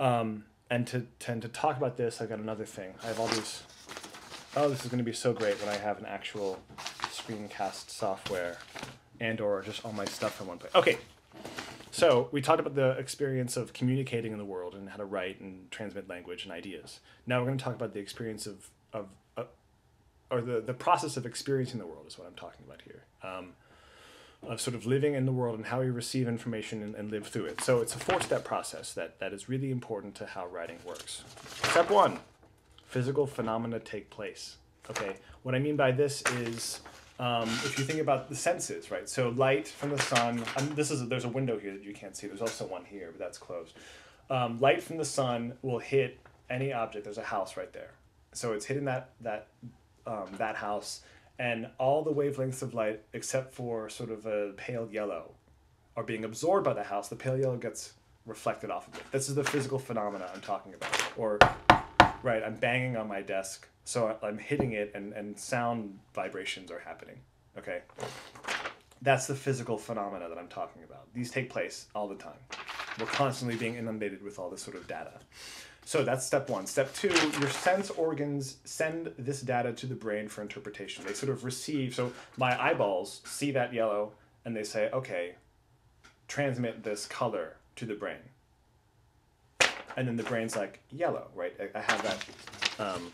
And to tend to talk about this, I've got another thing. I have all these. Oh, this is going to be so great when I have an actual screencast software and/or just all my stuff in one place. Okay, so we talked about the experience of communicating in the world and how to write and transmit language and ideas. Now we're going to talk about the experience or the process of experiencing the world is what I'm talking about here. Of sort of living in the world and how we receive information and live through it. So it's a 4-step process that is really important to how writing works. Step 1, physical phenomena take place. Okay, what I mean by this is if you think about the senses, right? So light from the sun, there's a window here that you can't see. There's also one here, but that's closed. Light from the sun will hit any object. There's a house right there. So it's hitting that house, and all the wavelengths of light, except for sort of a pale yellow, are being absorbed by the house. The pale yellow gets reflected off of it. This is the physical phenomena I'm talking about. Or, right, I'm banging on my desk, so I'm hitting it, and sound vibrations are happening. Okay? That's the physical phenomena that I'm talking about. These take place all the time. We're constantly being inundated with all this sort of data. So that's step 1. Step 2, your sense organs send this data to the brain for interpretation. They sort of receive, so my eyeballs see that yellow and they say, okay, transmit this color to the brain. And then the brain's like, yellow, right? I have that,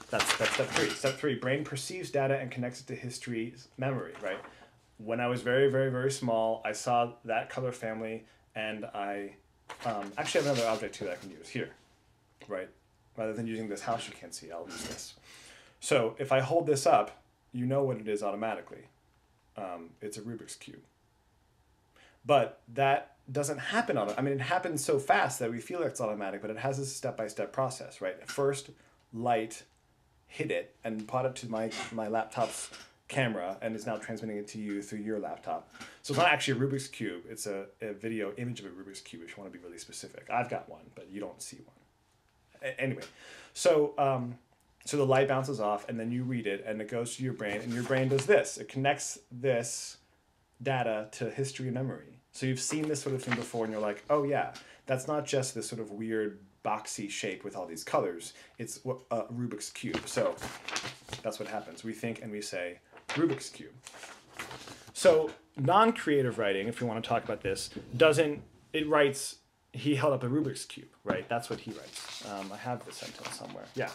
that's step 3. Step 3, brain perceives data and connects it to history's memory, right? When I was very, very, very small, I saw that color family, and I actually have another object too that I can use here. Right? Rather than using this house you can't see, I'll use this. So if I hold this up, you know what it is automatically. It's a Rubik's Cube. But that doesn't happen it happens so fast that we feel like it's automatic, but it has this step-by-step process, right? First, light hit it and brought it to my laptop's camera, and is now transmitting it to you through your laptop. So it's not actually a Rubik's Cube, it's a video image of a Rubik's Cube if you want to be really specific. I've got one, but you don't see one. Anyway, so the light bounces off, and then you read it, and it goes to your brain, and your brain does this. It connects this data to history and memory. So you've seen this sort of thing before, and you're like, oh yeah, that's not just this sort of weird boxy shape with all these colors. It's a Rubik's Cube. So that's what happens. We think and we say Rubik's Cube. So non-creative writing, if you want to talk about this, it writes, he held up a Rubik's Cube, right? That's what he writes. I have the sentence somewhere. Yeah.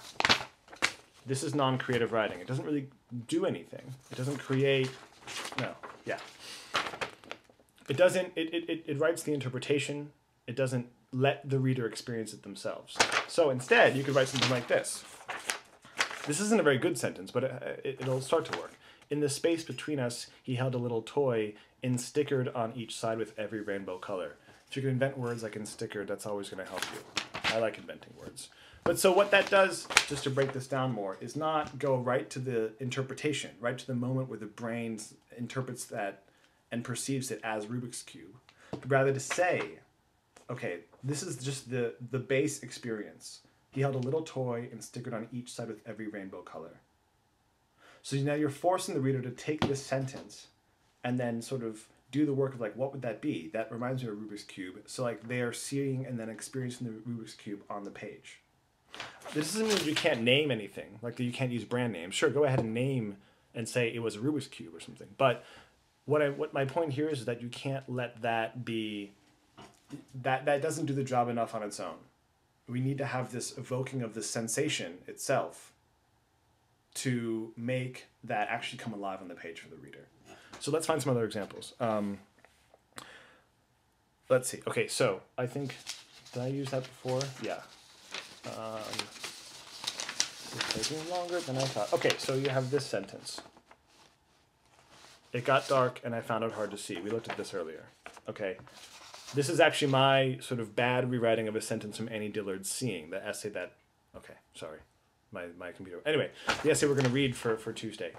This is non-creative writing. It doesn't really do anything. It doesn't create, no, yeah. It writes the interpretation. It doesn't let the reader experience it themselves. So instead, you could write something like this. This isn't a very good sentence, but it'll start to work. In the space between us, he held a little toy instickered on each side with every rainbow color. If you can invent words like instickered, that's always going to help you. I like inventing words. But so what that does, just to break this down more, is not go right to the interpretation, right to the moment where the brain interprets that and perceives it as Rubik's Cube, but rather to say, okay, this is just the base experience. He held a little toy and stickered on each side with every rainbow color. So now you're forcing the reader to take this sentence and then sort of do the work of like, what would that be? That reminds me of a Rubik's Cube. So like they are seeing and then experiencing the Rubik's Cube on the page. This doesn't mean that you can't name anything, like that you can't use brand names. Sure, go ahead and name and say it was a Rubik's Cube or something. But what my point here is that you can't let that be, that doesn't do the job enough on its own. We need to have this evoking of the sensation itself to make that actually come alive on the page for the reader. So let's find some other examples. Let's see. Okay, so I think, did I use that before? Yeah. It's taking longer than I thought. Okay, so you have this sentence. It got dark and I found it hard to see. We looked at this earlier. Okay. This is actually my sort of bad rewriting of a sentence from Annie Dillard's Seeing, the essay that, okay, sorry, my computer. Anyway, the essay we're going to read for Tuesday.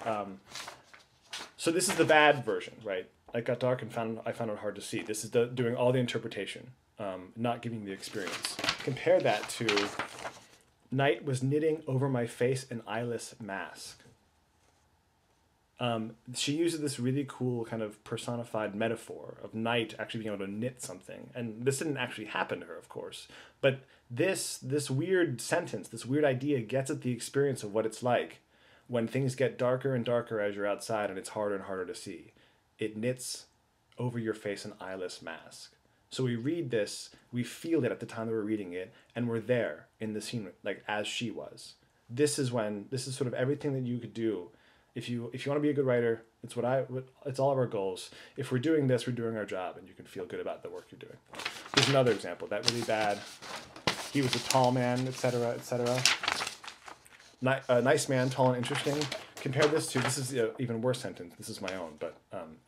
So this is the bad version, right? It got dark and I found it hard to see. This is doing all the interpretation, not giving the experience. Compare that to night was knitting over my face an eyeless mask. She uses this really cool kind of personified metaphor of Night actually being able to knit something. And this didn't actually happen to her, of course. But this weird sentence, this weird idea gets at the experience of what it's like when things get darker and darker as you're outside and it's harder and harder to see. It knits over your face an eyeless mask. So we read this, we feel it at the time that we're reading it, and we're there in the scene, like as she was. This is sort of everything that you could do. If you want to be a good writer, it's all of our goals. If we're doing this, we're doing our job, and you can feel good about the work you're doing. Here's another example. That really bad. He was a tall man, etc., etc. A nice man, tall and interesting. Compare this is an even worse sentence. This is my own, but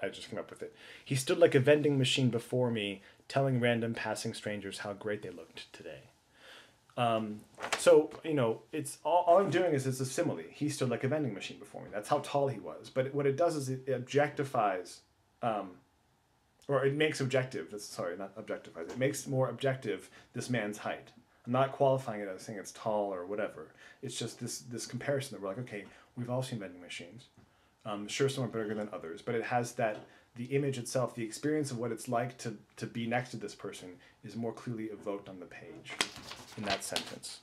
I just came up with it. He stood like a vending machine before me, telling random passing strangers how great they looked today. So, it's all I'm doing is it's a simile. He stood like a vending machine before me. That's how tall he was. But what it does is it objectifies, or it makes objective. Sorry, not objectifies. It makes more objective this man's height. I'm not qualifying it as saying it's tall or whatever. It's just this comparison that we're like, okay, we've all seen vending machines. Sure, some are bigger than others, but it has the image itself, the experience of what it's like to be next to this person is more clearly evoked on the page in that sentence.